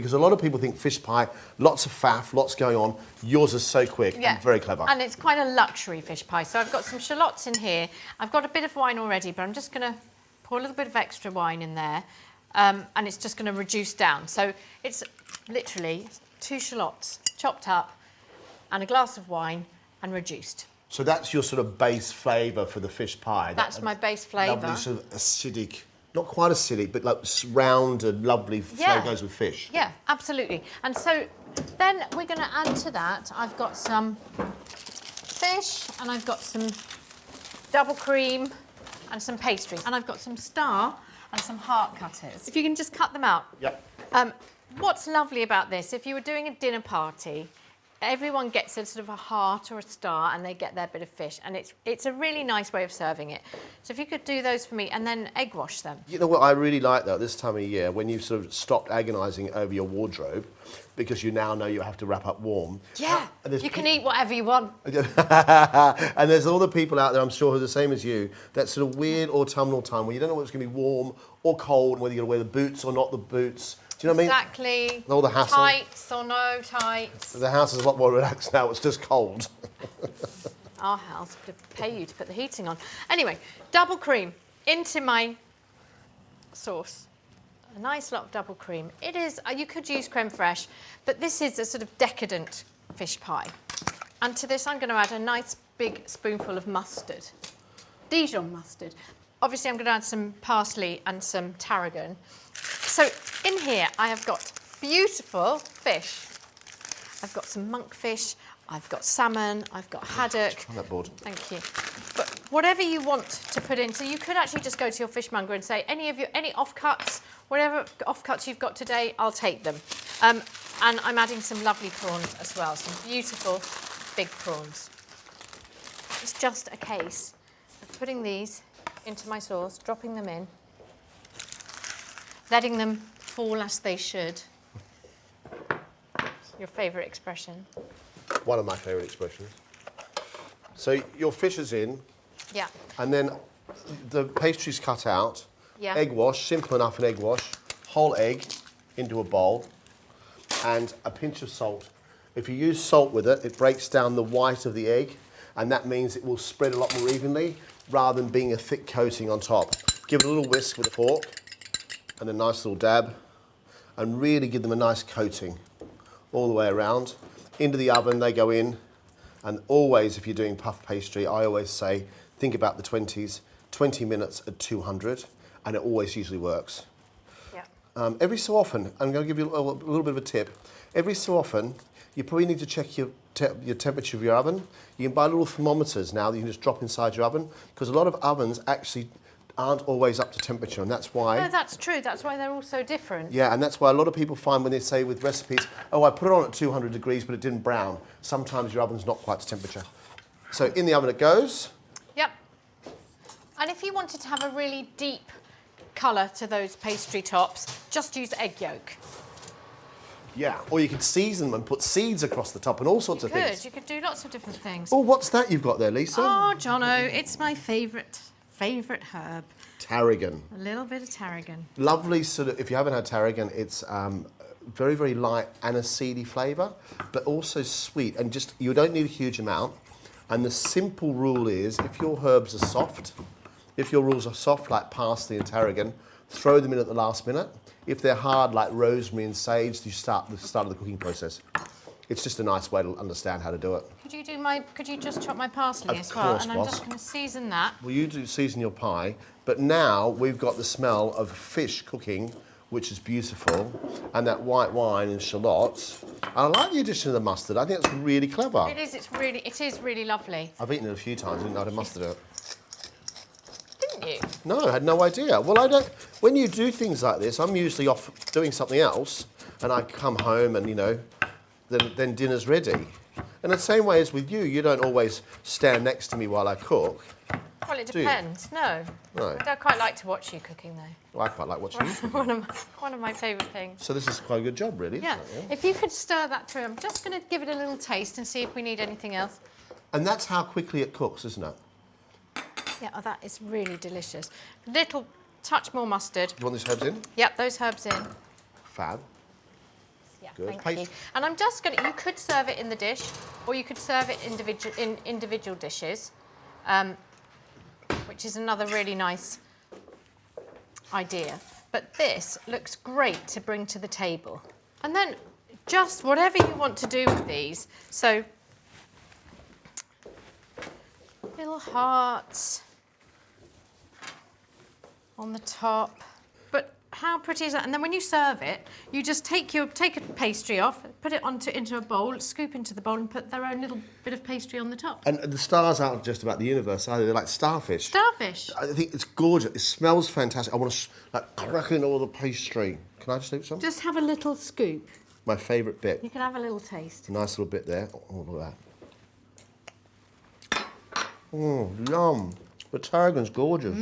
because a lot of people think fish pie, lots of faff, lots going on. Yours is so quick and very clever. And it's quite a luxury fish pie. So I've got some shallots in here. I've got a bit of wine already, but I'm just going to pour a little bit of extra wine in there. And it's just going to reduce down. So it's literally 2 shallots chopped up and a glass of wine and reduced. So that's your sort of base flavour for the fish pie. That's my base flavour. Lovely sort of acidic, not quite acidic, but like round and lovely flavour goes with fish. Yeah, absolutely. And so then we're going to add to that, I've got some fish and I've got some double cream and some pastry. And I've got some star and some heart cutters. If you can just cut them out. Yep. What's lovely about this, if you were doing a dinner party, everyone gets a sort of a heart or a star and they get their bit of fish, and it's a really nice way of serving it. So if you could do those for me and then egg wash them. You know what, I really like that this time of year, when you've sort of stopped agonising over your wardrobe because you now know you have to wrap up warm. Yeah, you can eat whatever you want. And there's all the people out there, I'm sure, who are the same as you, that sort of weird autumnal time where you don't know whether it's going to be warm or cold, whether you're going to wear the boots or not the boots. Do you know what I mean? Exactly. All the hassle. Tights or no tights. The house is a lot more relaxed now. It's just cold. Our house would pay you to put the heating on. Anyway, double cream into my sauce. A nice lot of double cream. It is, you could use creme fraiche, but this is a sort of decadent fish pie. And to this, I'm going to add a nice big spoonful of mustard. Dijon mustard. Obviously, I'm going to add some parsley and some tarragon. So in here, I have got beautiful fish. I've got some monkfish, I've got salmon, I've got haddock. Try that board. Thank you. But whatever you want to put in, so you could actually just go to your fishmonger and say, any offcuts, whatever offcuts you've got today, I'll take them. And I'm adding some lovely prawns as well, some beautiful big prawns. It's just a case of putting these into my sauce, dropping them in, letting them fall as they should. Your favourite expression? One of my favourite expressions. So your fish is in. Yeah. And then the pastry's cut out. Yeah. Egg wash, simple enough an egg wash. Whole egg into a bowl. And a pinch of salt. If you use salt with it, it breaks down the white of the egg, and that means it will spread a lot more evenly rather than being a thick coating on top. Give it a little whisk with a fork and a nice little dab, and really give them a nice coating all the way around. Into the oven they go in, and always, if you're doing puff pastry, I always say, think about the 20s, 20 minutes at 200, and it always usually works. Yeah. Every so often, I'm going to give you a little bit of a tip. Every so often, you probably need to check your temperature of your oven. You can buy little thermometers now that you can just drop inside your oven, because a lot of ovens actually aren't always up to temperature, and that's why... No, that's true. That's why they're all so different. Yeah, and that's why a lot of people find when they say with recipes, oh, I put it on at 200 degrees, but it didn't brown. Sometimes your oven's not quite to temperature. So in the oven it goes. Yep. And if you wanted to have a really deep colour to those pastry tops, just use egg yolk. Yeah, or you could season them and put seeds across the top and all sorts of things. You could do lots of different things. Oh, what's that you've got there, Lisa? Oh, Jono, it's my favourite herb. Tarragon. A little bit of tarragon. Lovely sort of, if you haven't had tarragon, it's very, very light and a seedy flavour, but also sweet, and just, you don't need a huge amount. And the simple rule is, if your herbs are soft, like parsley and tarragon, throw them in at the last minute. If they're hard, like rosemary and sage, you start the start of the cooking process. It's just a nice way to understand how to do it. Could you just chop my parsley as Of well? course, And I'm boss. just going to season that. Well, you do season your pie, but now we've got the smell of fish cooking, which is beautiful, and that white wine and shallots. And I like the addition of the mustard. I think it's really clever. It is really lovely. I've eaten it a few times, didn't know how to mustard it. Didn't you? No, I had no idea. Well, I don't. When you do things like this, I'm usually off doing something else, and I come home and, you know, then dinner's ready. And the same way as with you, you don't always stand next to me while I cook. Well, it Do you? depends. No. No. I quite like to watch you cooking, though. Well, I quite like watching you cook. One of my favourite things. So this is quite a good job, really. Yeah. Isn't it? If you could stir that through, I'm just going to give it a little taste and see if we need anything else. And that's how quickly it cooks, isn't it? Yeah, oh, that is really delicious. Little touch more mustard. Do you want these herbs in? Yep, those herbs in. Fab. good. Thank you. And I'm just going to, you could serve it in the dish, or you could serve it in individual dishes, which is another really nice idea. But this looks great to bring to the table. And then just whatever you want to do with these. So, little hearts on the top. But how pretty is that? And then when you serve it, you just take a pastry off, put it into a bowl, scoop into the bowl, and put their own little bit of pastry on the top. And the stars aren't just about the universe either, they're like starfish. Starfish. I think it's gorgeous. It smells fantastic. I want to like crack in all the pastry. Can I just do some? Just have a little scoop. My favourite bit. You can have a little taste. A nice little bit there. Oh, look at that. Oh, yum. The tarragon's gorgeous.